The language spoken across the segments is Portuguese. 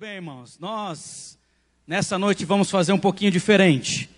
bem, irmãos. Nós, nessa noite, vamos fazer um pouquinho diferente.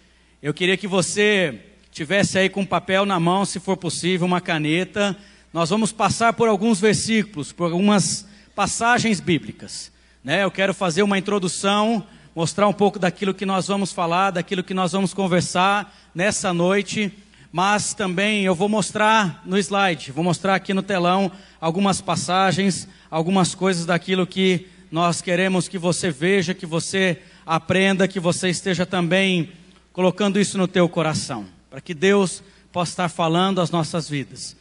Eu queria que você tivesse aí com um papel na mão, se for possível, uma caneta. Nós vamos passar por alguns versículos, por algumas passagens bíblicas, né? Eu quero fazer uma introdução, mostrar um pouco daquilo que nós vamos falar, daquilo que nós vamos conversar nessa noite. Mas também eu vou mostrar no slide, vou mostrar aqui no telão algumas passagens, algumas coisas daquilo que nós queremos que você veja, que você aprenda, que você esteja também colocando isso no teu coração, para que Deus possa estar falando as nossas vidas.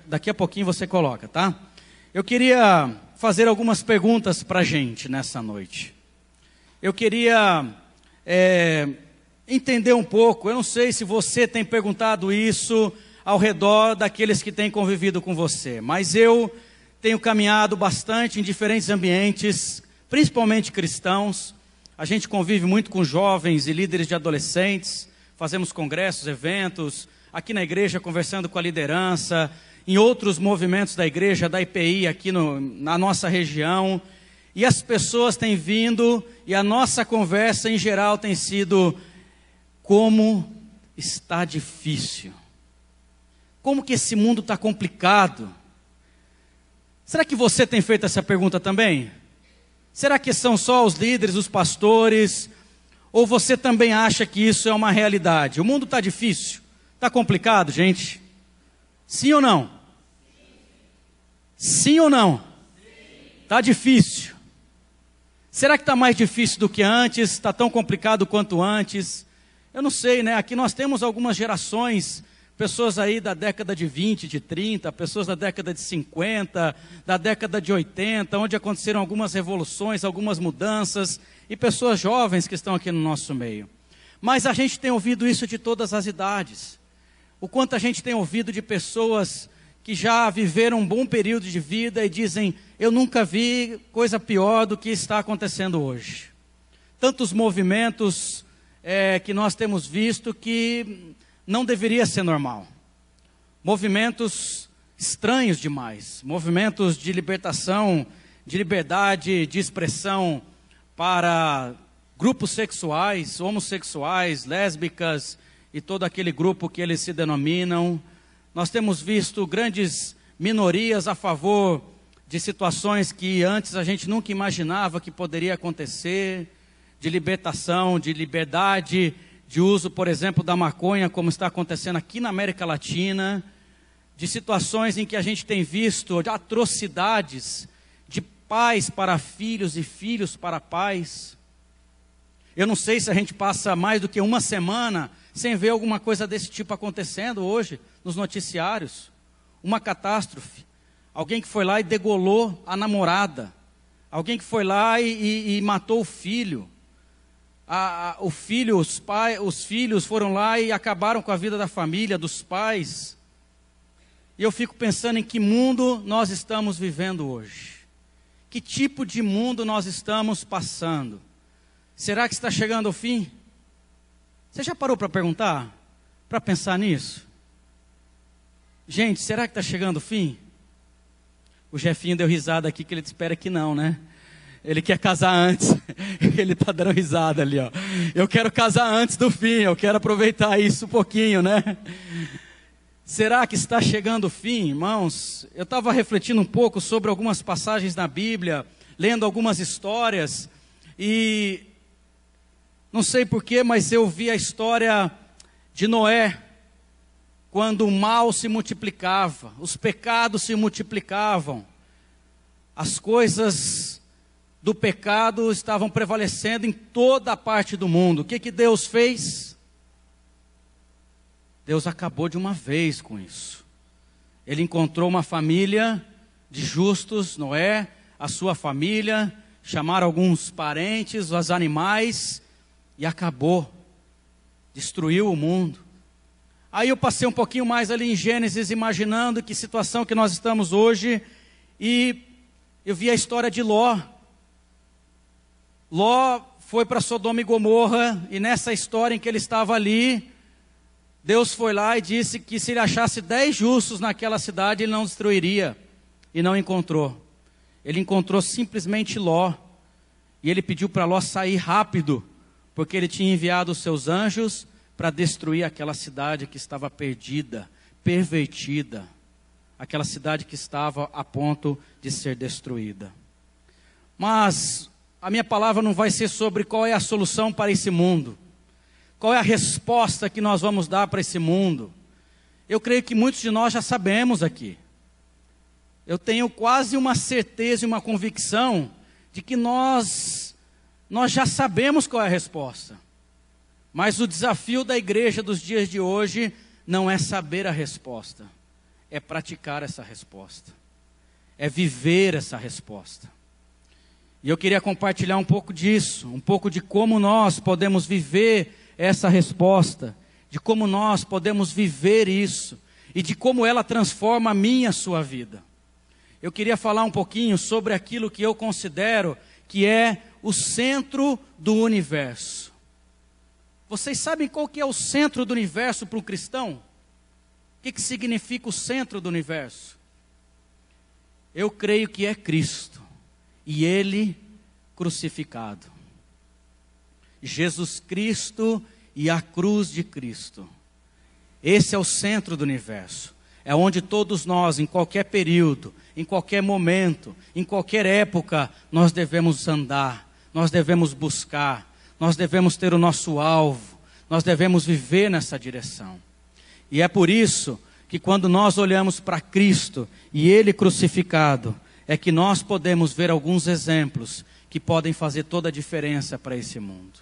Daqui a pouquinho você coloca, tá? Eu queria fazer algumas perguntas para a gente nessa noite. Eu queria entender um pouco, eu não sei se você tem perguntado isso ao redor daqueles que têm convivido com você, mas eu tenho caminhado bastante em diferentes ambientes, principalmente cristãos. A gente convive muito com jovens e líderes de adolescentes, fazemos congressos, eventos, aqui na igreja conversando com a liderança, em outros movimentos da igreja, da IPI aqui na nossa região. E as pessoas têm vindo e a nossa conversa em geral tem sido: como está difícil, como que esse mundo está complicado. Será que você tem feito essa pergunta também? Será que são só os líderes, os pastores? Ou você também acha que isso é uma realidade? O mundo está difícil, está complicado, gente? Sim ou não? Sim ou não? Está difícil. Será que está mais difícil do que antes? Está tão complicado quanto antes? Eu não sei, né? Aqui nós temos algumas gerações, pessoas aí da década de 20, de 30, pessoas da década de 50, da década de 80, onde aconteceram algumas revoluções, algumas mudanças, e pessoas jovens que estão aqui no nosso meio. Mas a gente tem ouvido isso de todas as idades. O quanto a gente tem ouvido de pessoas que já viveram um bom período de vida e dizem: eu nunca vi coisa pior do que está acontecendo hoje. Tantos movimentos que nós temos visto que não deveria ser normal. Movimentos estranhos demais, movimentos de libertação, de liberdade de expressão para grupos sexuais, homossexuais, lésbicas e todo aquele grupo que eles se denominam. Nós temos visto grandes minorias a favor de situações que antes a gente nunca imaginava que poderia acontecer, de libertação, de liberdade de uso, por exemplo, da maconha, como está acontecendo aqui na América Latina, de situações em que a gente tem visto de atrocidades de pais para filhos e filhos para pais. Eu não sei se a gente passa mais do que uma semana sem ver alguma coisa desse tipo acontecendo hoje nos noticiários. Uma catástrofe. Alguém que foi lá e degolou a namorada. Alguém que foi lá e matou o filho. Os filhos foram lá e acabaram com a vida da família, dos pais. E eu fico pensando em que mundo nós estamos vivendo hoje. Que tipo de mundo nós estamos passando? Será que está chegando ao fim? Você já parou para perguntar? Para pensar nisso? Gente, será que está chegando ao fim? O Jefinho deu risada aqui, que ele espera que não, né? Ele quer casar antes. Ele está dando risada ali, ó. Eu quero casar antes do fim, eu quero aproveitar isso um pouquinho, né? Será que está chegando o fim, irmãos? Eu estava refletindo um pouco sobre algumas passagens na Bíblia, lendo algumas histórias, e não sei porquê, mas eu vi a história de Noé, quando o mal se multiplicava, os pecados se multiplicavam, as coisas do pecado estavam prevalecendo em toda a parte do mundo. O que Deus fez? Deus acabou de uma vez com isso. Ele encontrou uma família de justos, Noé, a sua família, chamaram alguns parentes, os animais, e acabou. Destruiu o mundo. Aí eu passei um pouquinho mais ali em Gênesis, imaginando que situação que nós estamos hoje, e eu vi a história de Ló. Ló foi para Sodoma e Gomorra, e nessa história em que ele estava ali, Deus foi lá e disse que se ele achasse 10 justos naquela cidade, ele não destruiria, e não encontrou. Ele encontrou simplesmente Ló. E ele pediu para Ló sair rápido, porque ele tinha enviado os seus anjos para destruir aquela cidade que estava perdida, pervertida. Aquela cidade que estava a ponto de ser destruída. Mas a minha palavra não vai ser sobre qual é a solução para esse mundo. Qual é a resposta que nós vamos dar para esse mundo. Eu creio que muitos de nós já sabemos aqui. Eu tenho quase uma certeza e uma convicção de que nós já sabemos qual é a resposta. Mas o desafio da igreja dos dias de hoje não é saber a resposta. É praticar essa resposta. É viver essa resposta. E eu queria compartilhar um pouco disso, um pouco de como nós podemos viver essa resposta, de como nós podemos viver isso, e de como ela transforma a minha e a sua vida. Eu queria falar um pouquinho sobre aquilo que eu considero que é o centro do universo. Vocês sabem qual que é o centro do universo para um cristão? O que significa o centro do universo? Eu creio que é Cristo e Ele crucificado. Jesus Cristo e a cruz de Cristo. Esse é o centro do universo. É onde todos nós, em qualquer período, em qualquer momento, em qualquer época, nós devemos andar, nós devemos buscar, nós devemos ter o nosso alvo, nós devemos viver nessa direção. E é por isso que quando nós olhamos para Cristo e Ele crucificado, é que nós podemos ver alguns exemplos que podem fazer toda a diferença para esse mundo.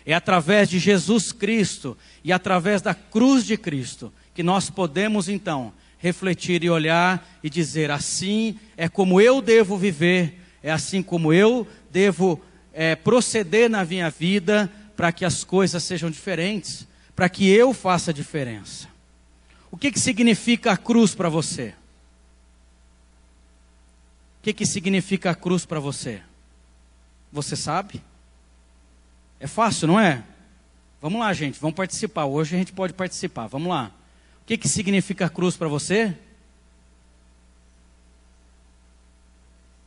É através de Jesus Cristo e através da cruz de Cristo que nós podemos então refletir e olhar e dizer: assim é como eu devo viver, é assim como eu devo proceder na minha vida para que as coisas sejam diferentes, para que eu faça a diferença. O que significa a cruz para você? O que significa a cruz para você? Você sabe? É fácil, não é? Vamos lá, gente, vamos participar. Hoje a gente pode participar, vamos lá. O que significa a cruz para você?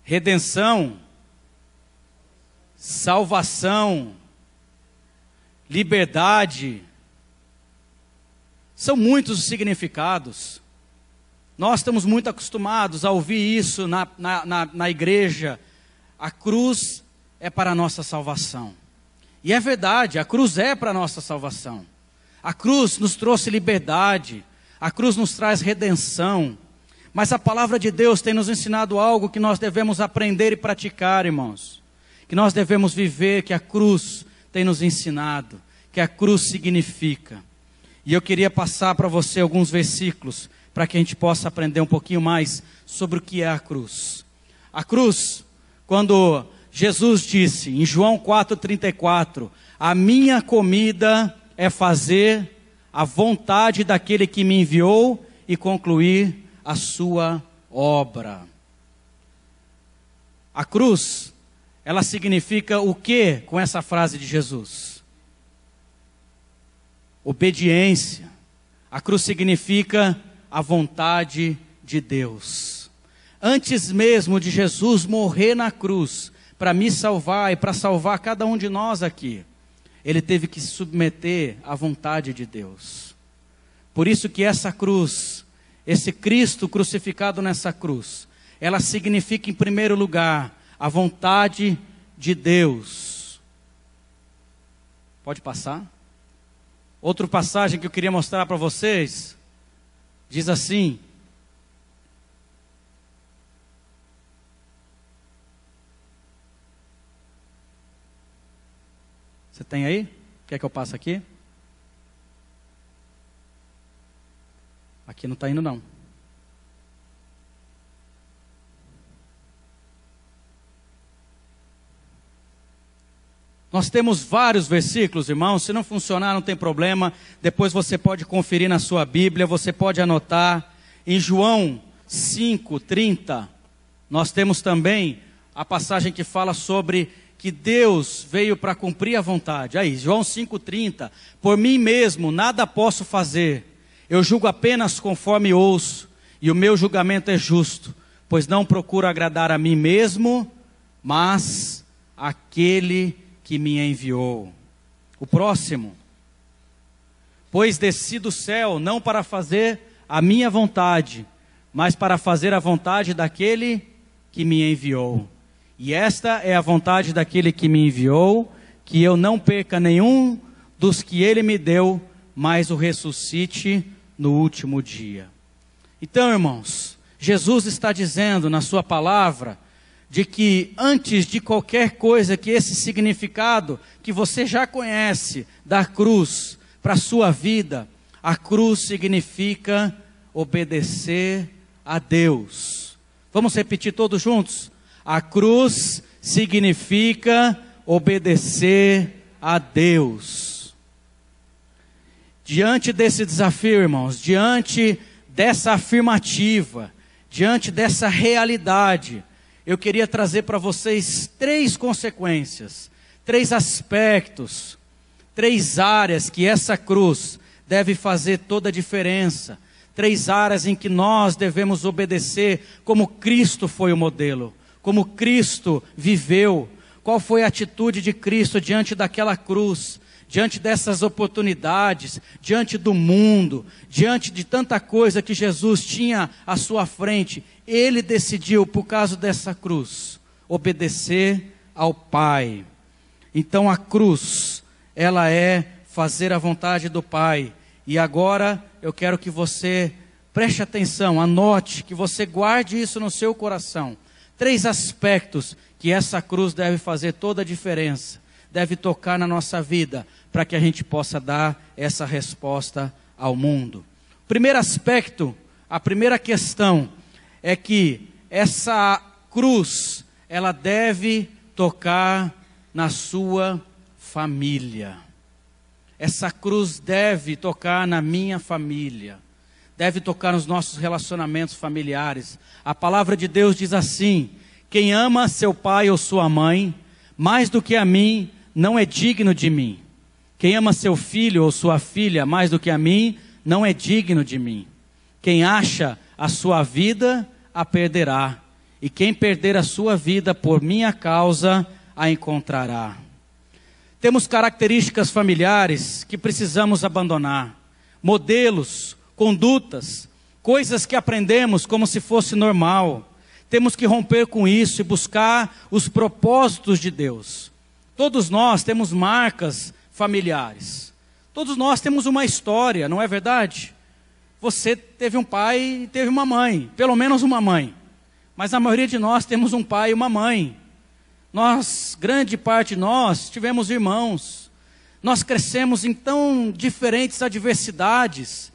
Redenção, salvação, liberdade. São muitos os significados. Nós estamos muito acostumados a ouvir isso na igreja. A cruz é para a nossa salvação. E é verdade, a cruz é para a nossa salvação. A cruz nos trouxe liberdade. A cruz nos traz redenção. Mas a palavra de Deus tem nos ensinado algo que nós devemos aprender e praticar, irmãos. Que nós devemos viver, que a cruz tem nos ensinado. Que a cruz significa. E eu queria passar para você alguns versículos, para que a gente possa aprender um pouquinho mais sobre o que é a cruz. A cruz, quando Jesus disse em João 4,34, a minha comida é fazer a vontade daquele que me enviou e concluir a sua obra. A cruz, ela significa o que com essa frase de Jesus? Obediência. A cruz significa a vontade de Deus. Antes mesmo de Jesus morrer na cruz, para me salvar e para salvar cada um de nós aqui, Ele teve que se submeter à vontade de Deus. Por isso que essa cruz, esse Cristo crucificado nessa cruz, ela significa em primeiro lugar a vontade de Deus. Pode passar? Outra passagem que eu queria mostrar para vocês, diz assim: você tem aí? Quer que eu passe aqui? Aqui não está indo não. Nós temos vários versículos, irmãos. Se não funcionar, não tem problema. Depois você pode conferir na sua Bíblia, você pode anotar. Em João 5:30, nós temos também a passagem que fala sobre que Deus veio para cumprir a vontade. Aí, João 5:30, por mim mesmo nada posso fazer. Eu julgo apenas conforme ouço, e o meu julgamento é justo, pois não procuro agradar a mim mesmo, mas aquele que me enviou. O próximo. Pois desci do céu não para fazer a minha vontade, mas para fazer a vontade daquele que me enviou. E esta é a vontade daquele que me enviou, que eu não perca nenhum dos que ele me deu, mas o ressuscite no último dia. Então, irmãos, Jesus está dizendo na sua palavra, de que antes de qualquer coisa, que esse significado que você já conhece da cruz para a sua vida, a cruz significa obedecer a Deus. Vamos repetir todos juntos? A cruz significa obedecer a Deus. Diante desse desafio, irmãos, diante dessa afirmativa, diante dessa realidade, eu queria trazer para vocês 3 consequências, 3 aspectos, 3 áreas que essa cruz deve fazer toda a diferença, 3 áreas em que nós devemos obedecer como Cristo foi o modelo, como Cristo viveu, qual foi a atitude de Cristo diante daquela cruz, diante dessas oportunidades, diante do mundo, diante de tanta coisa que Jesus tinha à sua frente. Ele decidiu, por causa dessa cruz, obedecer ao Pai. Então a cruz, ela é fazer a vontade do Pai. E agora eu quero que você preste atenção, anote, que você guarde isso no seu coração. 3 aspectos que essa cruz deve fazer toda a diferença, deve tocar na nossa vida, para que a gente possa dar essa resposta ao mundo. Primeiro aspecto, a primeira questão, é que essa cruz, ela deve tocar na sua família. Essa cruz deve tocar na minha família, deve tocar nos nossos relacionamentos familiares. A palavra de Deus diz assim: quem ama seu pai ou sua mãe, mais do que a mim, não é digno de mim. Quem ama seu filho ou sua filha, mais do que a mim, não é digno de mim. Quem acha a sua vida, a perderá. E quem perder a sua vida por minha causa, a encontrará. Temos características familiares que precisamos abandonar. Modelos, condutas, coisas que aprendemos como se fosse normal. Temos que romper com isso e buscar os propósitos de Deus. Todos nós temos marcas familiares. Todos nós temos uma história, não é verdade? Você teve um pai e teve uma mãe, pelo menos uma mãe. Mas a maioria de nós temos um pai e uma mãe. Nós, grande parte de nós, tivemos irmãos. Nós crescemos em tão diferentes adversidades,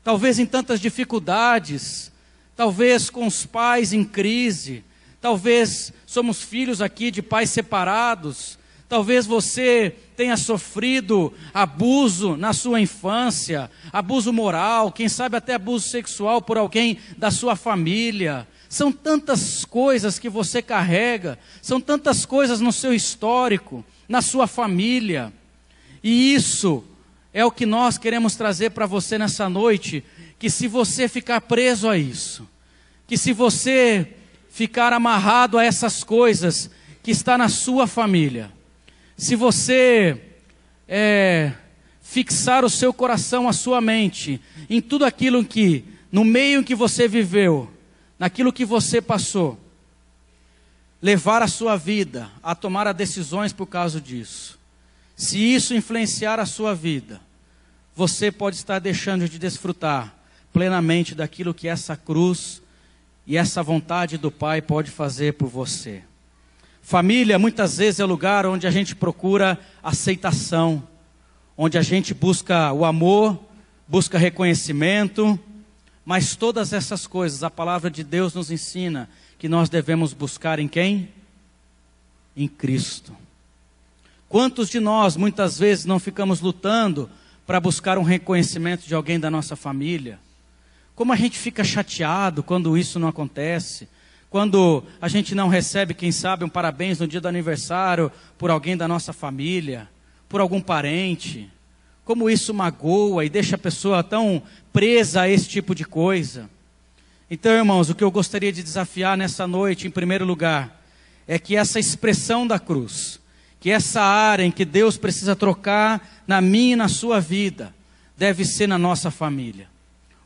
talvez em tantas dificuldades, talvez com os pais em crise, talvez somos filhos aqui de pais separados, talvez você tenha sofrido abuso na sua infância, abuso moral, quem sabe até abuso sexual por alguém da sua família. São tantas coisas que você carrega, são tantas coisas no seu histórico, na sua família. E isso é o que nós queremos trazer para você nessa noite, que se você ficar preso a isso, que se você ficar amarrado a essas coisas que está na sua família, se você fixar o seu coração, a sua mente, em tudo aquilo que, no meio em que você viveu, naquilo que você passou, levar a sua vida a tomar as decisões por causa disso, se isso influenciar a sua vida, você pode estar deixando de desfrutar plenamente daquilo que essa cruz e essa vontade do Pai pode fazer por você. Família muitas vezes é o lugar onde a gente procura aceitação, onde a gente busca o amor, busca reconhecimento, mas todas essas coisas, a palavra de Deus nos ensina que nós devemos buscar em quem? Em Cristo. Quantos de nós muitas vezes não ficamos lutando para buscar um reconhecimento de alguém da nossa família? Como a gente fica chateado quando isso não acontece, quando a gente não recebe, quem sabe, um parabéns no dia do aniversário por alguém da nossa família, por algum parente. Como isso magoa e deixa a pessoa tão presa a esse tipo de coisa. Então, irmãos, o que eu gostaria de desafiar nessa noite, em primeiro lugar, é que essa expressão da cruz, que essa área em que Deus precisa trocar na minha e na sua vida, deve ser na nossa família.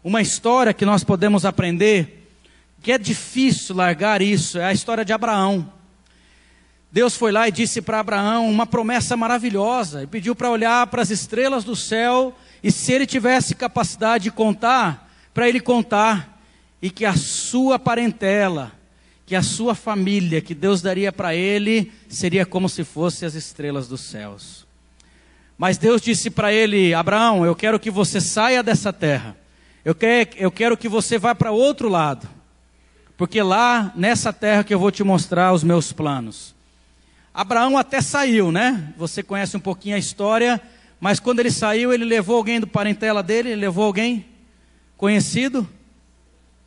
Uma história que nós podemos aprender, que é difícil largar isso, é a história de Abraão. Deus foi lá e disse para Abraão uma promessa maravilhosa, e pediu para olhar para as estrelas do céu, e se ele tivesse capacidade de contar, para ele contar, e que a sua parentela, que a sua família, que Deus daria para ele, seria como se fosse as estrelas dos céus. Mas Deus disse para ele: Abraão, eu quero que você saia dessa terra, eu quero que você vá para outro lado, porque lá nessa terra que eu vou te mostrar os meus planos. Abraão até saiu, né? Você conhece um pouquinho a história, mas quando ele saiu, ele levou alguém do parentela dele? Ele levou alguém conhecido?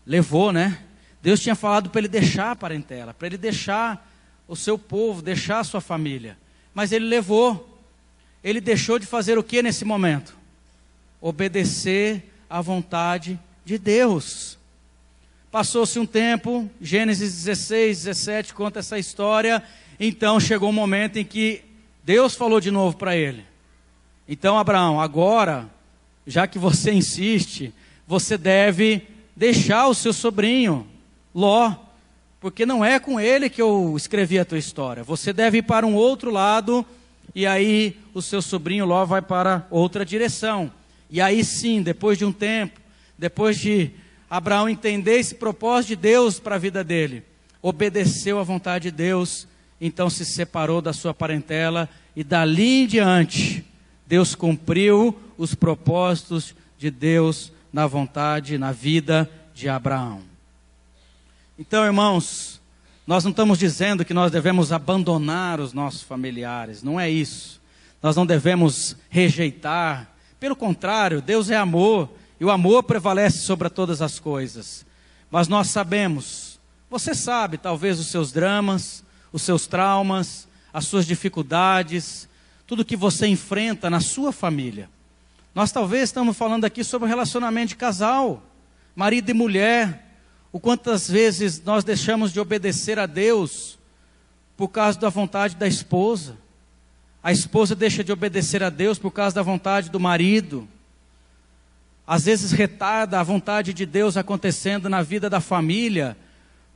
Levou, né? Deus tinha falado para ele deixar a parentela, para ele deixar o seu povo, deixar a sua família. Mas ele levou. Ele deixou de fazer o que nesse momento? Obedecer à vontade de Deus. Passou-se um tempo, Gênesis 16, 17 conta essa história. Então chegou um momento em que Deus falou de novo para ele: então Abraão, agora, já que você insiste, você deve deixar o seu sobrinho Ló, porque não é com ele que eu escrevi a tua história. Você deve ir para um outro lado, e aí o seu sobrinho Ló vai para outra direção. E aí sim, depois de um tempo, depois de Abraão entender esse propósito de Deus para a vida dele, obedeceu à vontade de Deus, então se separou da sua parentela, e dali em diante, Deus cumpriu os propósitos de Deus na vontade, na vida de Abraão. Então, irmãos, nós não estamos dizendo que nós devemos abandonar os nossos familiares, não é isso. Nós não devemos rejeitar, pelo contrário, Deus é amor, e o amor prevalece sobre todas as coisas. Mas nós sabemos, você sabe talvez os seus dramas, os seus traumas, as suas dificuldades, tudo que você enfrenta na sua família. Nós talvez estamos falando aqui sobre o relacionamento de casal, marido e mulher. O quantas vezes nós deixamos de obedecer a Deus por causa da vontade da esposa. A esposa deixa de obedecer a Deus por causa da vontade do marido. Às vezes retarda a vontade de Deus acontecendo na vida da família,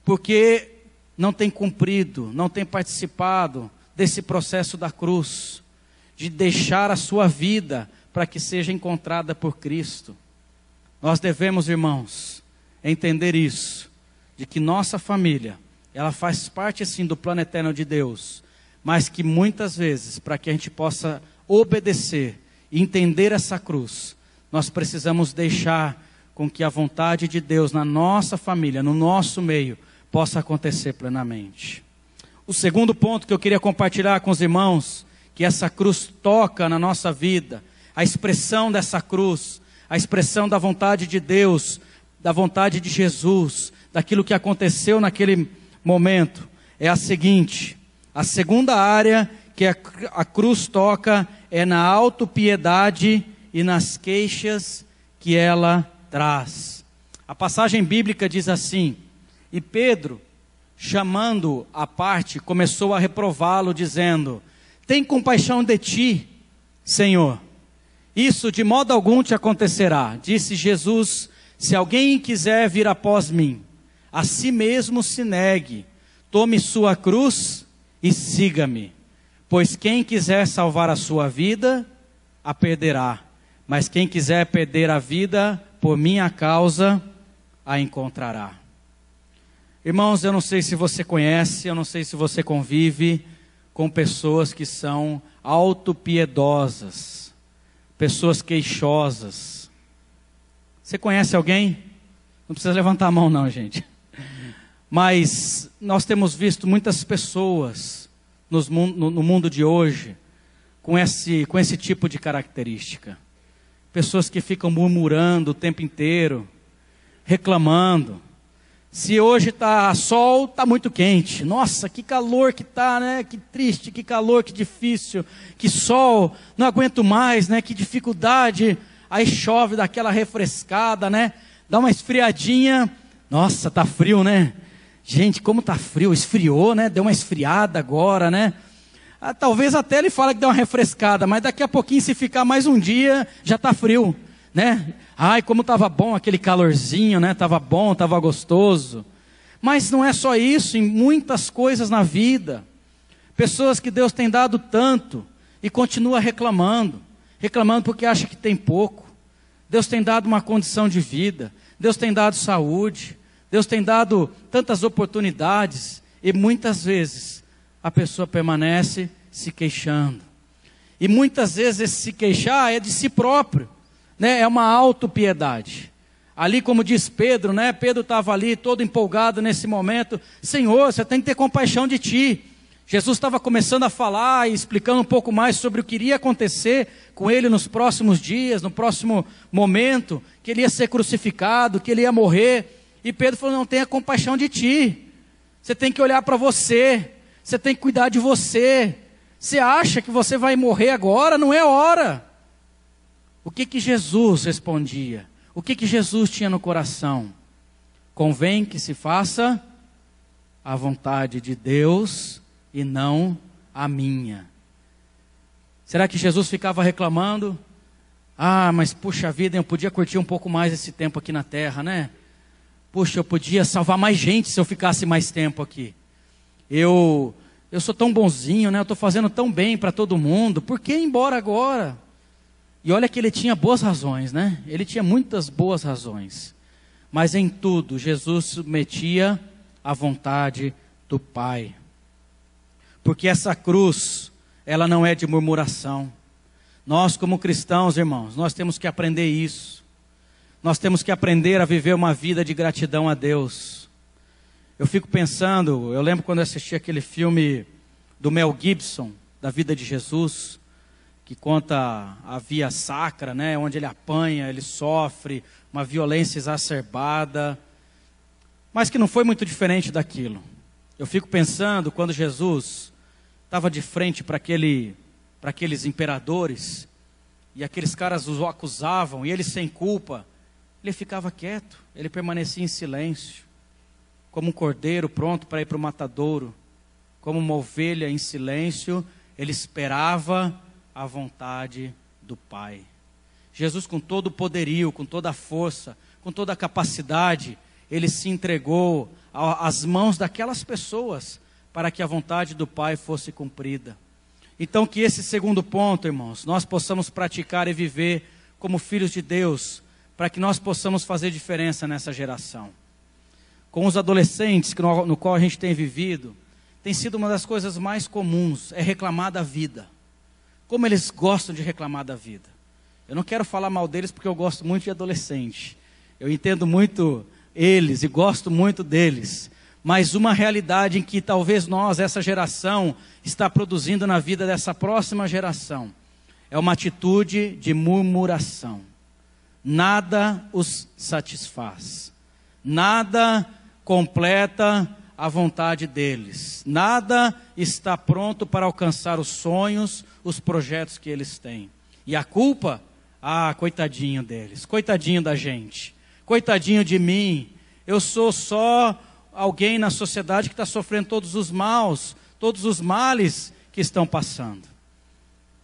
porque não tem cumprido, não tem participado desse processo da cruz, de deixar a sua vida para que seja encontrada por Cristo. Nós devemos, irmãos, entender isso, de que nossa família, ela faz parte sim do plano eterno de Deus, mas que muitas vezes, para que a gente possa obedecer e entender essa cruz, nós precisamos deixar com que a vontade de Deus na nossa família, no nosso meio, possa acontecer plenamente. O segundo ponto que eu queria compartilhar com os irmãos, que essa cruz toca na nossa vida, a expressão dessa cruz, a expressão da vontade de Deus, da vontade de Jesus, daquilo que aconteceu naquele momento, é a seguinte: a segunda área que a cruz toca é na autopiedade e nas queixas que ela traz. A passagem bíblica diz assim: e Pedro, chamando-o à parte, começou a reprová-lo, dizendo: tem compaixão de ti, Senhor, isso de modo algum te acontecerá. Disse Jesus: se alguém quiser vir após mim, a si mesmo se negue, tome sua cruz e siga-me. Pois quem quiser salvar a sua vida, a perderá. Mas quem quiser perder a vida por minha causa, a encontrará. Irmãos, eu não sei se você conhece, eu não sei se você convive com pessoas que são autopiedosas, pessoas queixosas. Você conhece alguém? Não precisa levantar a mão não, gente. Mas nós temos visto muitas pessoas no mundo de hoje com esse tipo de característica. Pessoas que ficam murmurando o tempo inteiro, reclamando. Se hoje está sol, está muito quente. Nossa, que calor que está, né? Que triste, que calor, que difícil. Que sol, não aguento mais, né? Que dificuldade. Aí chove, dá aquela refrescada, né? Dá uma esfriadinha. Nossa, está frio, né? Gente, como está frio, esfriou, né? Deu uma esfriada agora, né? Talvez até ele fala que deu uma refrescada, mas daqui a pouquinho, se ficar mais um dia, já está frio, né? Ai, como estava bom aquele calorzinho, né? Estava bom, estava gostoso. Mas não é só isso, em muitas coisas na vida. Pessoas que Deus tem dado tanto e continua reclamando porque acha que tem pouco. Deus tem dado uma condição de vida, Deus tem dado saúde, Deus tem dado tantas oportunidades e muitas vezes a pessoa permanece se queixando. E muitas vezes esse se queixar é de si próprio, né? É uma autopiedade. Ali, como diz Pedro, né? Pedro estava ali todo empolgado nesse momento. Senhor, você tem que ter compaixão de ti. Jesus estava começando a falar e explicando um pouco mais sobre o que iria acontecer com ele nos próximos dias, no próximo momento, que ele ia ser crucificado, que ele ia morrer. E Pedro falou, não, tenha compaixão de ti. Você tem que olhar para você. Você tem que cuidar de você. Você acha que você vai morrer agora? Não é hora. O que Jesus respondia? O que Jesus tinha no coração? Convém que se faça a vontade de Deus e não a minha. Será que Jesus ficava reclamando? Mas puxa vida, eu podia curtir um pouco mais esse tempo aqui na terra, né? Puxa, eu podia salvar mais gente se eu ficasse mais tempo aqui. Eu sou tão bonzinho, né? Eu estou fazendo tão bem para todo mundo. Por que ir embora agora? E olha que ele tinha boas razões, né? Ele tinha muitas boas razões. Mas em tudo, Jesus submetia à vontade do Pai. Porque essa cruz, ela não é de murmuração. Nós, como cristãos, irmãos, nós temos que aprender isso. Nós temos que aprender a viver uma vida de gratidão a Deus. Eu fico pensando, eu lembro quando eu assisti aquele filme do Mel Gibson, da vida de Jesus, que conta a via sacra, né, onde ele apanha, ele sofre uma violência exacerbada, mas que não foi muito diferente daquilo. Eu fico pensando quando Jesus estava de frente para aqueles imperadores, e aqueles caras o acusavam, e ele sem culpa, ele ficava quieto, ele permanecia em silêncio, como um cordeiro pronto para ir para o matadouro, como uma ovelha em silêncio, ele esperava a vontade do Pai. Jesus, com todo o poderio, com toda a força, com toda a capacidade, ele se entregou às mãos daquelas pessoas, para que a vontade do Pai fosse cumprida. Então que esse segundo ponto, irmãos, nós possamos praticar e viver como filhos de Deus, para que nós possamos fazer diferença nessa geração. Com os adolescentes no qual a gente tem vivido, tem sido uma das coisas mais comuns, é reclamar da vida. Como eles gostam de reclamar da vida. Eu não quero falar mal deles porque eu gosto muito de adolescente. Eu entendo muito eles e gosto muito deles. Mas uma realidade em que talvez nós, essa geração, está produzindo na vida dessa próxima geração, é uma atitude de murmuração. Nada os satisfaz. Nada completa a vontade deles. Nada está pronto para alcançar os sonhos, os projetos que eles têm. E a culpa? Coitadinho deles. Coitadinho da gente. Coitadinho de mim. Eu sou só alguém na sociedade que está sofrendo todos os males que estão passando.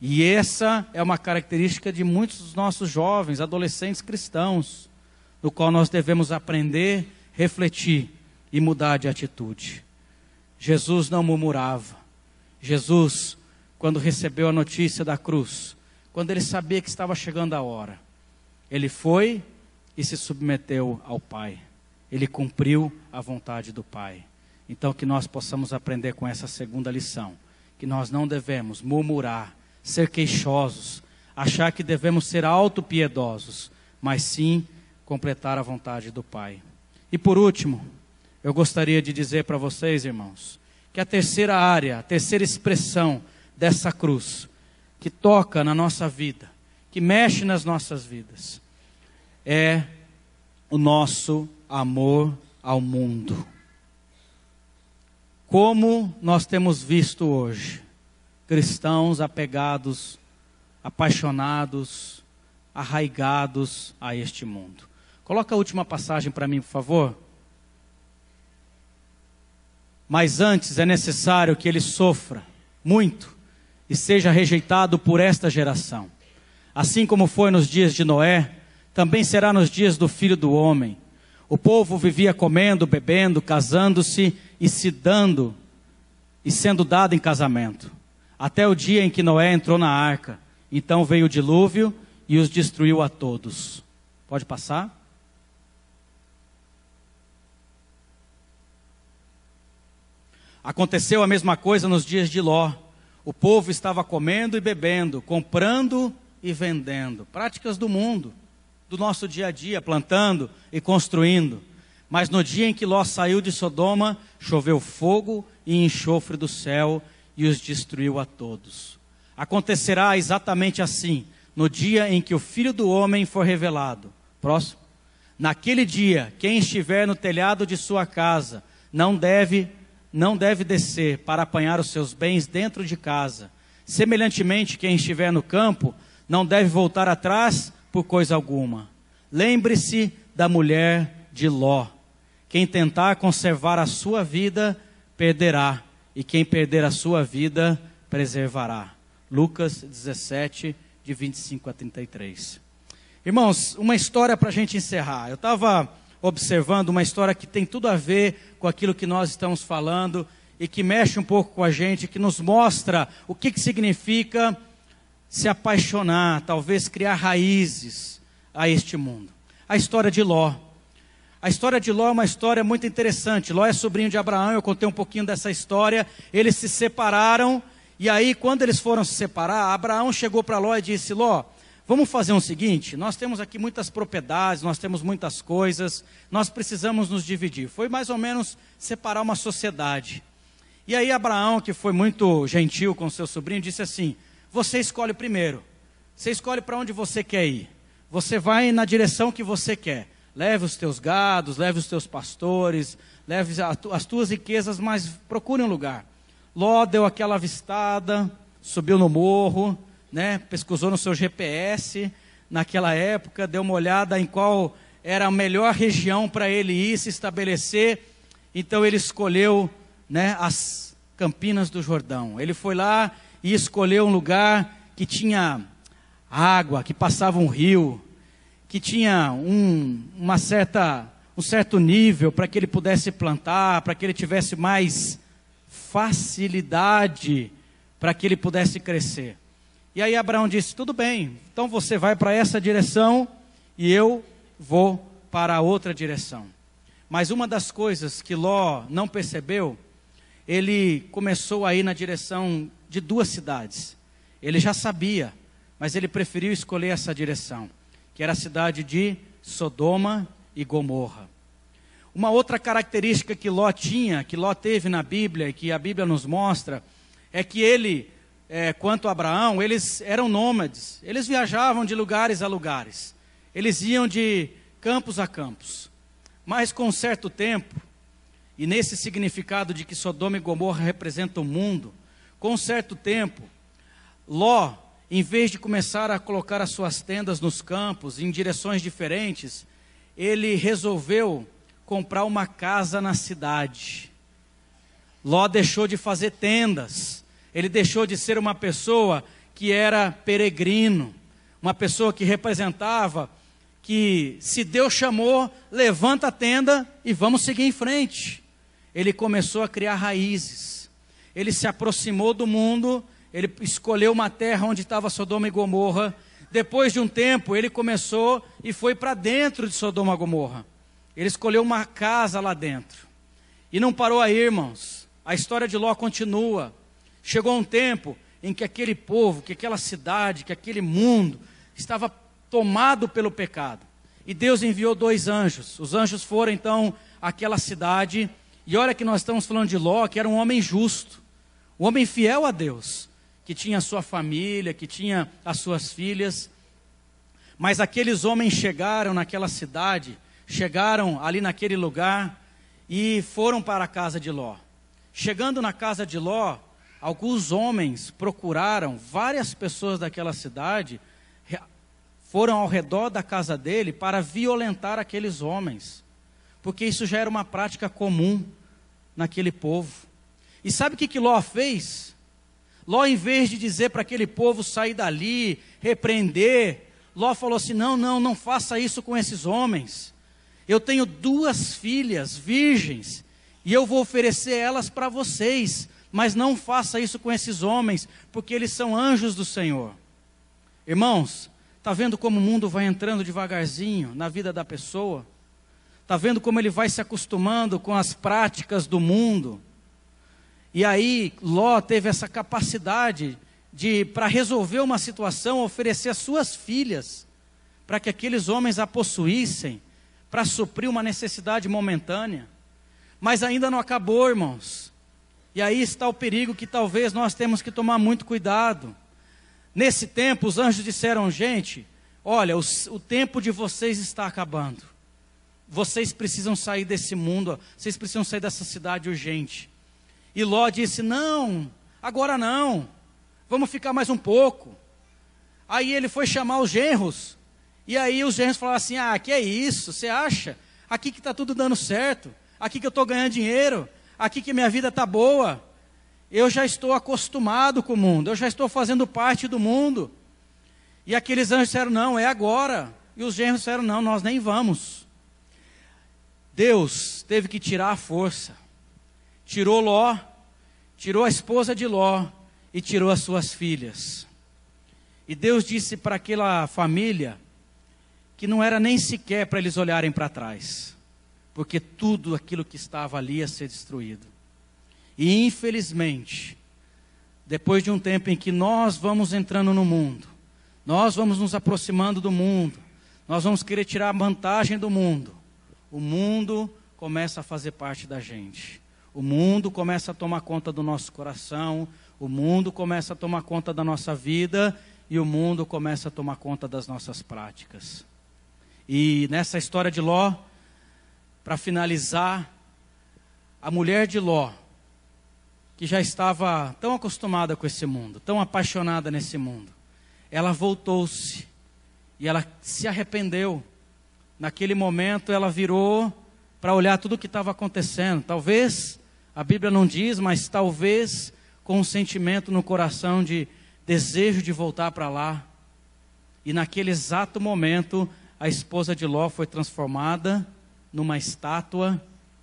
E essa é uma característica de muitos dos nossos jovens, adolescentes cristãos, no qual nós devemos aprender, refletir e mudar de atitude. Jesus não murmurava. Jesus, quando recebeu a notícia da cruz, quando ele sabia que estava chegando a hora, ele foi e se submeteu ao Pai. Ele cumpriu a vontade do Pai. Então que nós possamos aprender com essa segunda lição, que nós não devemos murmurar, ser queixosos, achar que devemos ser autopiedosos, mas sim completar a vontade do Pai. E por último, eu gostaria de dizer para vocês, irmãos, que a terceira área, a terceira expressão dessa cruz, que toca na nossa vida, que mexe nas nossas vidas, é o nosso amor ao mundo. Como nós temos visto hoje, cristãos apegados, apaixonados, arraigados a este mundo. Coloca a última passagem para mim, por favor. Mas antes é necessário que ele sofra muito e seja rejeitado por esta geração. Assim como foi nos dias de Noé, também será nos dias do Filho do Homem. O povo vivia comendo, bebendo, casando-se e se dando e sendo dado em casamento, até o dia em que Noé entrou na arca. Então veio o dilúvio e os destruiu a todos. Pode passar? Aconteceu a mesma coisa nos dias de Ló. O povo estava comendo e bebendo, comprando e vendendo. Práticas do mundo, do nosso dia a dia, plantando e construindo. Mas no dia em que Ló saiu de Sodoma, choveu fogo e enxofre do céu e os destruiu a todos. Acontecerá exatamente assim, no dia em que o Filho do Homem for revelado. Próximo. Naquele dia, quem estiver no telhado de sua casa, não deve descer para apanhar os seus bens dentro de casa. Semelhantemente, quem estiver no campo, não deve voltar atrás por coisa alguma. Lembre-se da mulher de Ló. Quem tentar conservar a sua vida, perderá. E quem perder a sua vida, preservará. Lucas 17, de 25 a 33. Irmãos, uma história para a gente encerrar. Eu estava observando uma história que tem tudo a ver com aquilo que nós estamos falando e que mexe um pouco com a gente, que nos mostra o que significa se apaixonar, talvez criar raízes a este mundo. A história de Ló. A história de Ló é uma história muito interessante. Ló é sobrinho de Abraão, eu contei um pouquinho dessa história. Eles se separaram, e aí quando eles foram se separar, Abraão chegou para Ló e disse: Ló, vamos fazer o seguinte, nós temos aqui muitas propriedades, nós temos muitas coisas, nós precisamos nos dividir. Foi mais ou menos separar uma sociedade. E aí Abraão, que foi muito gentil com seu sobrinho, disse assim: você escolhe primeiro, você escolhe para onde você quer ir, você vai na direção que você quer. Leve os teus gados, leve os teus pastores, leve as tuas riquezas, mas procure um lugar. Ló deu aquela avistada, subiu no morro, pesquisou no seu GPS, naquela época, deu uma olhada em qual era a melhor região para ele ir, se estabelecer. Então ele escolheu as Campinas do Jordão. Ele foi lá e escolheu um lugar que tinha água, que passava um rio, que tinha um certo nível para que ele pudesse plantar, para que ele tivesse mais facilidade, para que ele pudesse crescer. E aí Abraão disse: tudo bem, então você vai para essa direção e eu vou para a outra direção. Mas uma das coisas que Ló não percebeu, ele começou a ir na direção de duas cidades. Ele já sabia, mas ele preferiu escolher essa direção, que era a cidade de Sodoma e Gomorra. Uma outra característica que Ló tinha, que Ló teve na Bíblia, e que a Bíblia nos mostra, é que ele, quanto a Abraão, eles eram nômades, eles viajavam de lugares a lugares, eles iam de campos a campos. Mas com um certo tempo, e nesse significado de que Sodoma e Gomorra representam o mundo, com um certo tempo, Ló, em vez de começar a colocar as suas tendas nos campos, em direções diferentes, ele resolveu comprar uma casa na cidade. Ló deixou de fazer tendas, ele deixou de ser uma pessoa que era peregrino, uma pessoa que representava que se Deus chamou, levanta a tenda e vamos seguir em frente. Ele começou a criar raízes, ele se aproximou do mundo. Ele escolheu uma terra onde estava Sodoma e Gomorra. Depois de um tempo, ele começou e foi para dentro de Sodoma e Gomorra. Ele escolheu uma casa lá dentro. E não parou aí, irmãos. A história de Ló continua. Chegou um tempo em que aquele povo, que aquela cidade, que aquele mundo estava tomado pelo pecado. E Deus enviou 2 anjos. Os anjos foram então àquela cidade. E olha que nós estamos falando de Ló, que era um homem justo, um homem fiel a Deus, que tinha a sua família, que tinha as suas filhas. Mas aqueles homens chegaram naquela cidade, chegaram ali naquele lugar e foram para a casa de Ló. Chegando na casa de Ló, alguns homens procuraram, várias pessoas daquela cidade foram ao redor da casa dele para violentar aqueles homens, porque isso já era uma prática comum naquele povo. E sabe o que Ló fez? Ló, em vez de dizer para aquele povo sair dali, repreender, Ló falou assim: não faça isso com esses homens. Eu tenho 2 filhas virgens, e eu vou oferecer elas para vocês, mas não faça isso com esses homens, porque eles são anjos do Senhor. Irmãos, está vendo como o mundo vai entrando devagarzinho na vida da pessoa? Está vendo como ele vai se acostumando com as práticas do mundo? E aí, Ló teve essa capacidade de, para resolver uma situação, oferecer as suas filhas, para que aqueles homens a possuíssem, para suprir uma necessidade momentânea. Mas ainda não acabou, irmãos. E aí está o perigo que talvez nós temos que tomar muito cuidado. Nesse tempo, os anjos disseram: gente, olha, o tempo de vocês está acabando. Vocês precisam sair desse mundo, vocês precisam sair dessa cidade urgente. E Ló disse: não, agora não, vamos ficar mais um pouco. Aí ele foi chamar os genros, e aí os genros falaram assim: que é isso, você acha? Aqui que está tudo dando certo, aqui que eu estou ganhando dinheiro, aqui que minha vida está boa, eu já estou acostumado com o mundo, eu já estou fazendo parte do mundo. E aqueles anjos disseram: não, é agora. E os genros disseram: não, nós nem vamos. Deus teve que tirar a força. Tirou Ló, tirou a esposa de Ló e tirou as suas filhas. E Deus disse para aquela família que não era nem sequer para eles olharem para trás, porque tudo aquilo que estava ali ia ser destruído. E infelizmente, depois de um tempo em que nós vamos entrando no mundo, nós vamos nos aproximando do mundo, nós vamos querer tirar vantagem do mundo, o mundo começa a fazer parte da gente. O mundo começa a tomar conta do nosso coração, o mundo começa a tomar conta da nossa vida e o mundo começa a tomar conta das nossas práticas. E nessa história de Ló, para finalizar, a mulher de Ló, que já estava tão acostumada com esse mundo, tão apaixonada nesse mundo, ela voltou-se e ela se arrependeu. Naquele momento ela virou para olhar tudo o que estava acontecendo. Talvez, a Bíblia não diz, mas talvez com um sentimento no coração de desejo de voltar para lá. E naquele exato momento, a esposa de Ló foi transformada numa estátua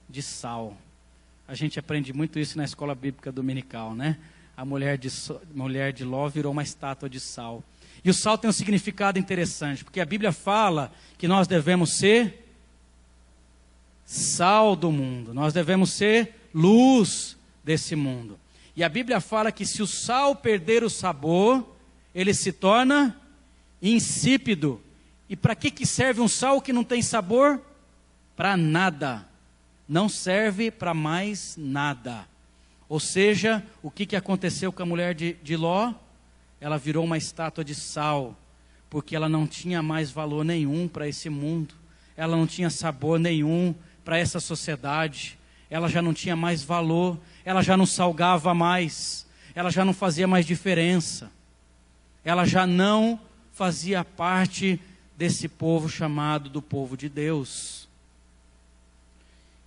de sal. A gente aprende muito isso na escola bíblica dominical, né? A mulher de Ló virou uma estátua de sal. E o sal tem um significado interessante, porque a Bíblia fala que nós devemos ser sal do mundo, nós devemos ser luz desse mundo. E a Bíblia fala que se o sal perder o sabor, ele se torna insípido. E para que serve um sal que não tem sabor? Para nada. Não serve para mais nada. Ou seja, o que aconteceu com a mulher de Ló? Ela virou uma estátua de sal, porque ela não tinha mais valor nenhum para esse mundo, ela não tinha sabor nenhum para essa sociedade, ela já não tinha mais valor, ela já não salgava mais, ela já não fazia mais diferença, ela já não fazia parte desse povo chamado do povo de Deus.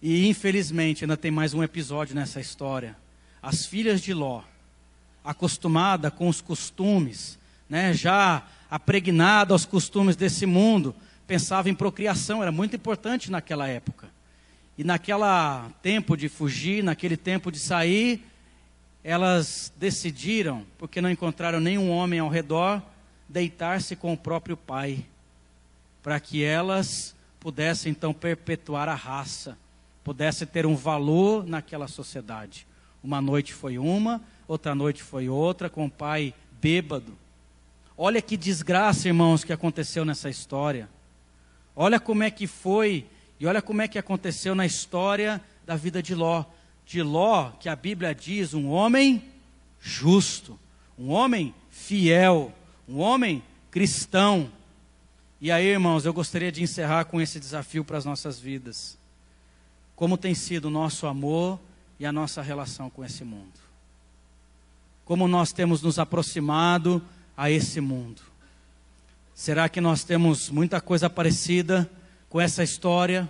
E infelizmente ainda tem mais um episódio nessa história. As filhas de Ló, acostumada com os costumes, né, já apregnada aos costumes desse mundo, pensava em procriação, era muito importante naquela época. E naquele tempo de fugir, naquele tempo de sair, elas decidiram, porque não encontraram nenhum homem ao redor, deitar-se com o próprio pai, para que elas pudessem então perpetuar a raça, pudessem ter um valor naquela sociedade. Uma noite foi uma, outra noite foi outra, com o pai bêbado. Olha que desgraça, irmãos, que aconteceu nessa história. Olha como é que foi, e olha como é que aconteceu na história da vida de Ló. De Ló, que a Bíblia diz, um homem justo, um homem fiel, um homem cristão. E aí, irmãos, eu gostaria de encerrar com esse desafio para as nossas vidas. Como tem sido o nosso amor e a nossa relação com esse mundo? Como nós temos nos aproximado a esse mundo? Será que nós temos muita coisa parecida com essa história?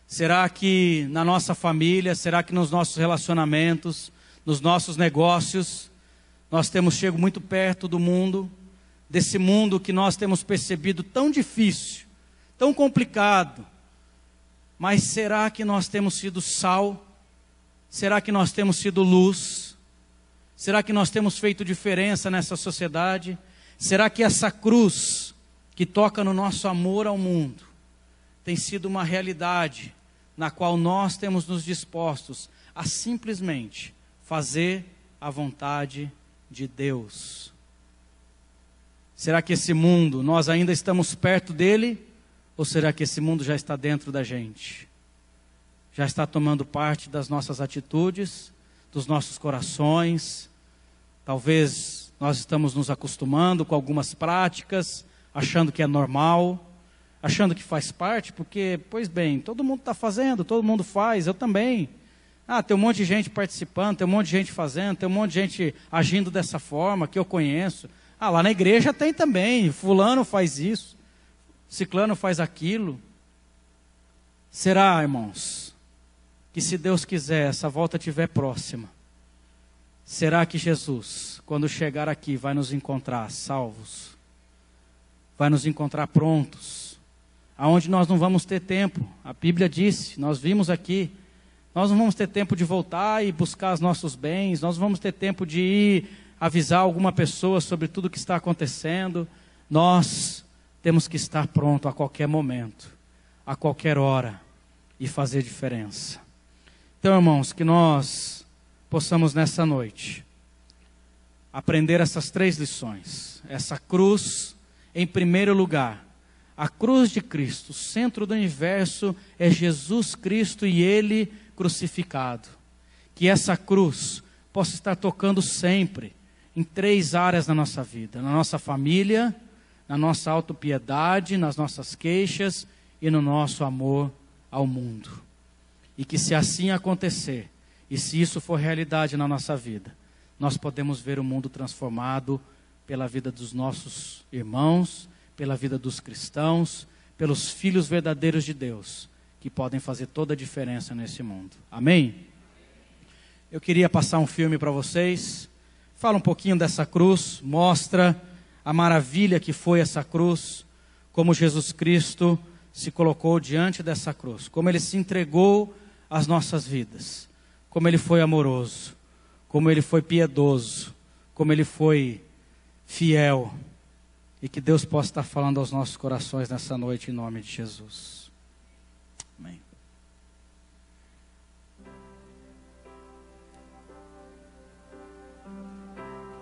Será que na nossa família, será que nos nossos relacionamentos, nos nossos negócios, nós temos chegado muito perto do mundo, desse mundo que nós temos percebido tão difícil, tão complicado, mas será que nós temos sido sal? Será que nós temos sido luz? Será que nós temos feito diferença nessa sociedade? Será que essa cruz que toca no nosso amor ao mundo tem sido uma realidade na qual nós temos nos dispostos a simplesmente fazer a vontade de Deus? Será que esse mundo, nós ainda estamos perto dele? Ou será que esse mundo já está dentro da gente? Já está tomando parte das nossas atitudes, dos nossos corações? Talvez nós estamos nos acostumando com algumas práticas, achando que é normal, achando que faz parte, porque, pois bem, todo mundo está fazendo, todo mundo faz, eu também. Tem um monte de gente participando, tem um monte de gente fazendo, tem um monte de gente agindo dessa forma, que eu conheço. Lá na igreja tem também, fulano faz isso, ciclano faz aquilo. Será, irmãos, que se Deus quiser, essa volta estiver próxima, será que Jesus, quando chegar aqui, vai nos encontrar salvos? Vai nos encontrar prontos? Aonde nós não vamos ter tempo, a Bíblia disse, nós vimos aqui, nós não vamos ter tempo de voltar e buscar os nossos bens, nós não vamos ter tempo de ir avisar alguma pessoa sobre tudo o que está acontecendo. Nós temos que estar pronto a qualquer momento, a qualquer hora, e fazer diferença. Então, irmãos, que nós possamos nessa noite aprender essas 3 lições. Essa cruz, em primeiro lugar, a cruz de Cristo, o centro do universo é Jesus Cristo e Ele crucificado. Que essa cruz possa estar tocando sempre em 3 áreas na nossa vida: na nossa família, na nossa autopiedade, nas nossas queixas e no nosso amor ao mundo. E que se assim acontecer, e se isso for realidade na nossa vida, nós podemos ver o mundo transformado pela vida dos nossos irmãos, pela vida dos cristãos, pelos filhos verdadeiros de Deus, que podem fazer toda a diferença nesse mundo. Amém? Eu queria passar um filme para vocês. Fala um pouquinho dessa cruz, mostra a maravilha que foi essa cruz, como Jesus Cristo se colocou diante dessa cruz, como Ele se entregou às nossas vidas, como Ele foi amoroso, como Ele foi piedoso, como Ele foi fiel. E que Deus possa estar falando aos nossos corações nessa noite, em nome de Jesus. Amém.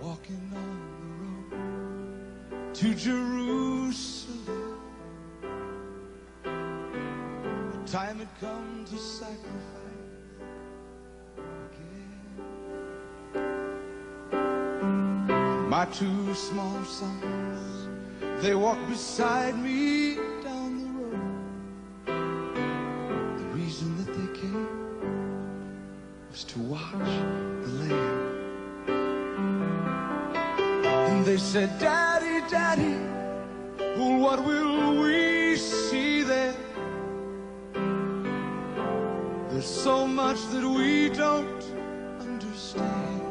Walking on the road to Jerusalem, the time had come to sacrifice again. My 2 small sons, they walked beside me down the road. The reason that they came was to watch the Lamb. And they said, Daddy, Daddy, well, what will we see there? There's so much that we don't understand.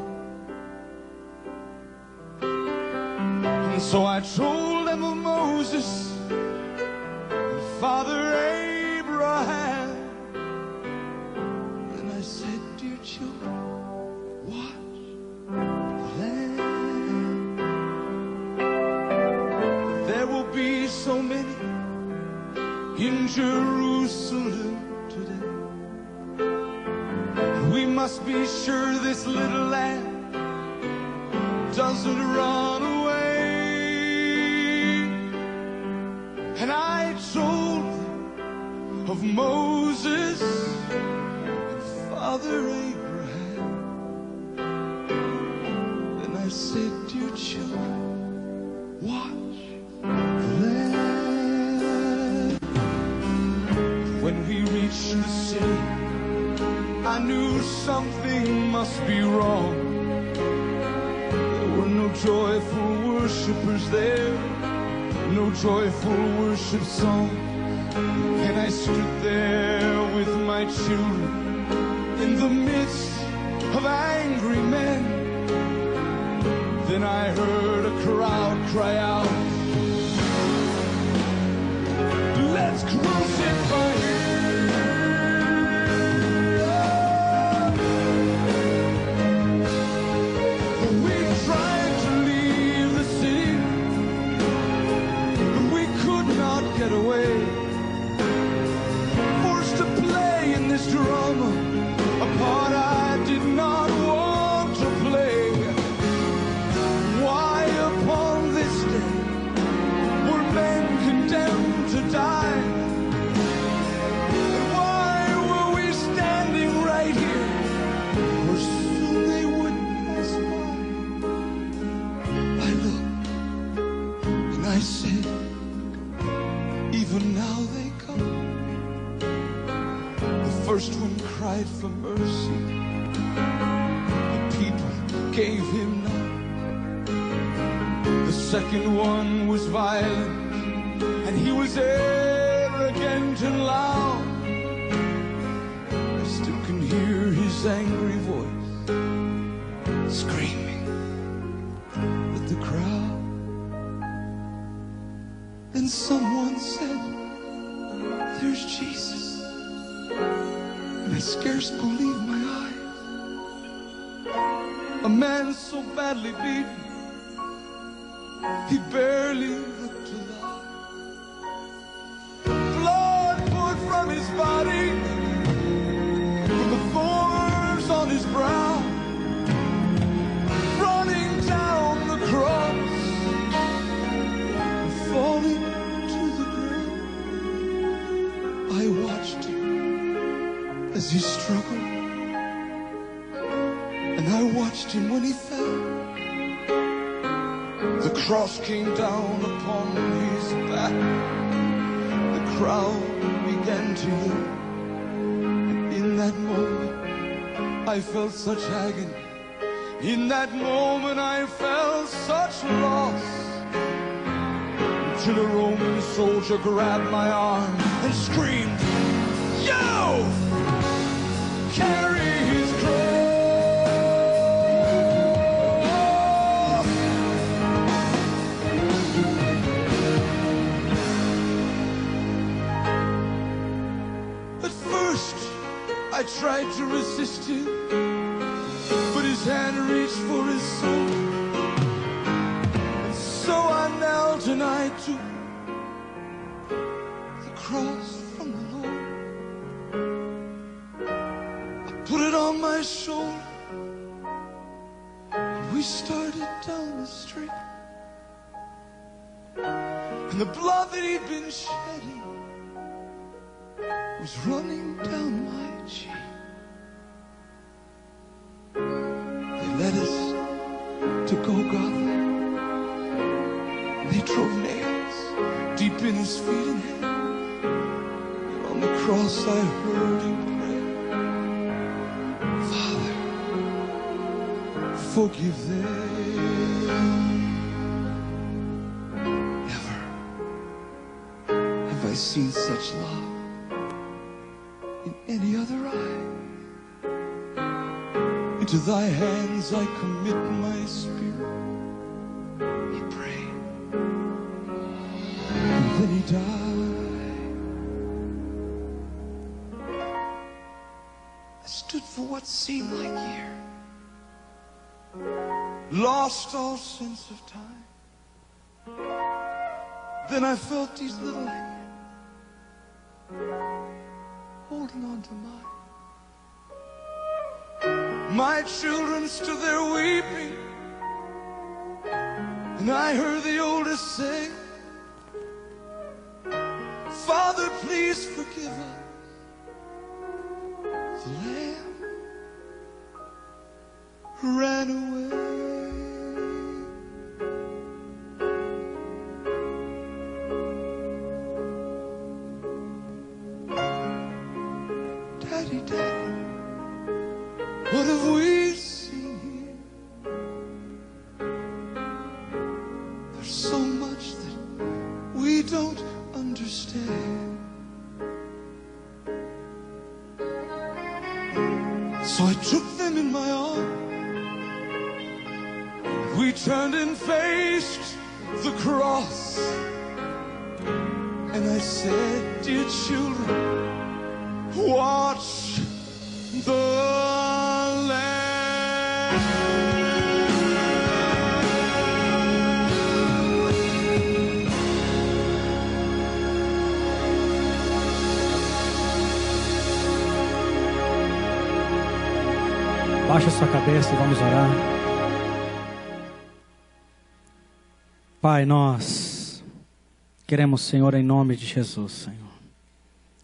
And so I told them of Moses and Father Abraham. And I said, dear children, watch the Lamb. There will be so many in Jerusalem today. We must be sure this little lamb doesn't run away. And I told them of Moses and Father Abraham. And I said, dear children, watch the Lamb. When we reached the city, I knew something must be wrong. There were no joyful worshipers there, no joyful worship song. And I stood there with my children in the midst of angry men. Then I heard a crowd cry out, let's crucify him. We tried to leave the city, but we could not get away. Forced to play in this drama, a part I did not want to play. Why upon this day were men condemned to die? And why were we standing right here, where soon they would pass by? I looked and I said, even now they come. The first one cried for mercy, the people gave him none. The second one was violent, and he was arrogant and loud. I still can hear his angry voice screaming at the crowd. Then someone said, there's Jesus. And I scarce believed my eyes. A man so badly beaten, he barely looked alive. Blood poured from his body, from the thorns on his brow, running down the cross and falling to the ground. I watched him as he struggled, and I watched him when he fell. The cross came down upon his back. The crowd began to look, and in that moment I felt such agony. In that moment I felt such loss, until a Roman soldier grabbed my arm and screamed, "Yo! Carry his cross!" At first, I tried to resist him, but his hand reached for his soul. And so I knelt and I took the cross from the Lord. Put it on my shoulder, and we started down the street. And the blood that he'd been shedding was running down my cheek. They led us to Golgotha, and they drove nails deep in his feet and head. And on the cross I heard him pray, "Father, forgive them. Never have I seen such love in any other eye. Into thy hands I commit my spirit," he prayed. And then he died. I stood for what seemed like years, lost all sense of time. Then I felt these little hands holding on to mine. My children stood there weeping, and I heard the oldest say, "Father, please forgive us." The lamb ran away. Daddy, Daddy, what have we seen here? There's so much that we don't understand. So I took them in my arms. We turned and faced the cross. And I said, dear children, watch the Lamb. Baixa sua cabeça e vamos orar. Pai, nós queremos, Senhor, em nome de Jesus, Senhor,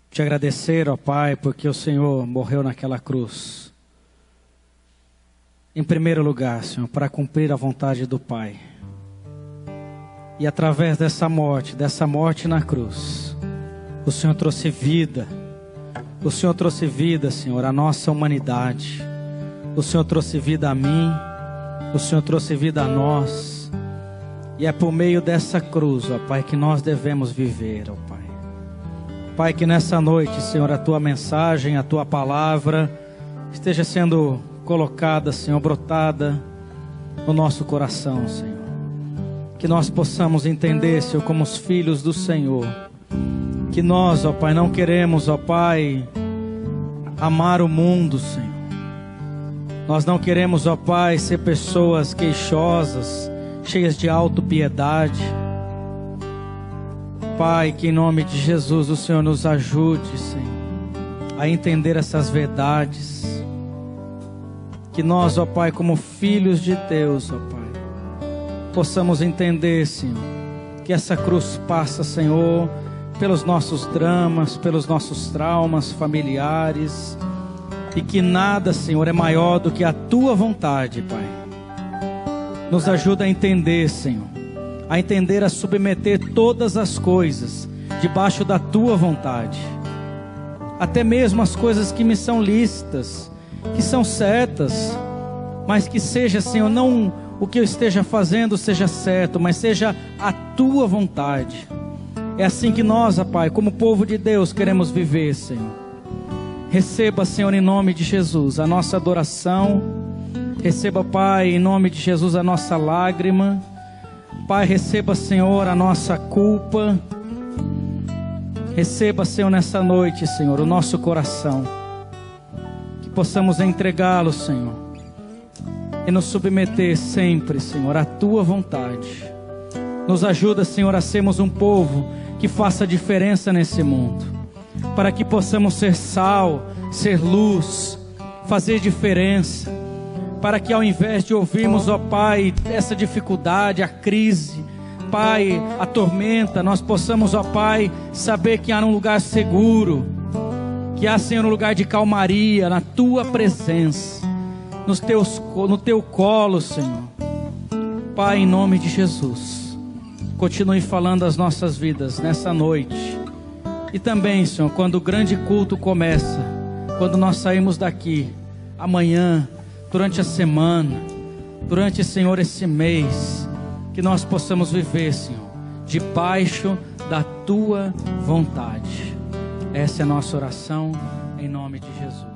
te agradecer, ó Pai, porque o Senhor morreu naquela cruz. Em primeiro lugar, Senhor, para cumprir a vontade do Pai. E através dessa morte na cruz, o Senhor trouxe vida. O Senhor trouxe vida, Senhor, à nossa humanidade. O Senhor trouxe vida a mim. O Senhor trouxe vida a nós. E é por meio dessa cruz, ó Pai, que nós devemos viver, ó Pai. Pai, que nessa noite, Senhor, a Tua mensagem, a Tua palavra esteja sendo colocada, Senhor, brotada no nosso coração, Senhor. Que nós possamos entender, Senhor, como os filhos do Senhor, que nós, ó Pai, não queremos, ó Pai, amar o mundo, Senhor. Nós não queremos, ó Pai, ser pessoas queixosas, cheias de autopiedade. Pai, que em nome de Jesus o Senhor nos ajude, Senhor, a entender essas verdades. Que nós, ó Pai, como filhos de Deus, ó Pai, possamos entender, Senhor, que essa cruz passa, Senhor, pelos nossos dramas, pelos nossos traumas familiares, e que nada, Senhor, é maior do que a Tua vontade, Pai. Nos ajuda a entender, Senhor, a entender, a submeter todas as coisas debaixo da Tua vontade, até mesmo as coisas que me são lícitas, que são certas, mas que seja, Senhor, não o que eu esteja fazendo seja certo, mas seja a Tua vontade. É assim que nós, ó Pai, como povo de Deus, queremos viver, Senhor. Receba, Senhor, em nome de Jesus, a nossa adoração. Receba, Pai, em nome de Jesus, a nossa lágrima. Pai, receba, Senhor, a nossa culpa. Receba, Senhor, nessa noite, Senhor, o nosso coração. Que possamos entregá-lo, Senhor, e nos submeter sempre, Senhor, à Tua vontade. Nos ajuda, Senhor, a sermos um povo que faça diferença nesse mundo, para que possamos ser sal, ser luz, fazer diferença, para que ao invés de ouvirmos, ó Pai, essa dificuldade, a crise, Pai, a tormenta, nós possamos, ó Pai, saber que há um lugar seguro, que há, Senhor, um lugar de calmaria, na Tua presença, no Teu colo, Senhor. Pai, em nome de Jesus, continue falando as nossas vidas nessa noite. E também, Senhor, quando o grande culto começa, quando nós saímos daqui, amanhã, durante a semana, durante, Senhor, esse mês, que nós possamos viver, Senhor, debaixo da Tua vontade. Essa é a nossa oração, em nome de Jesus.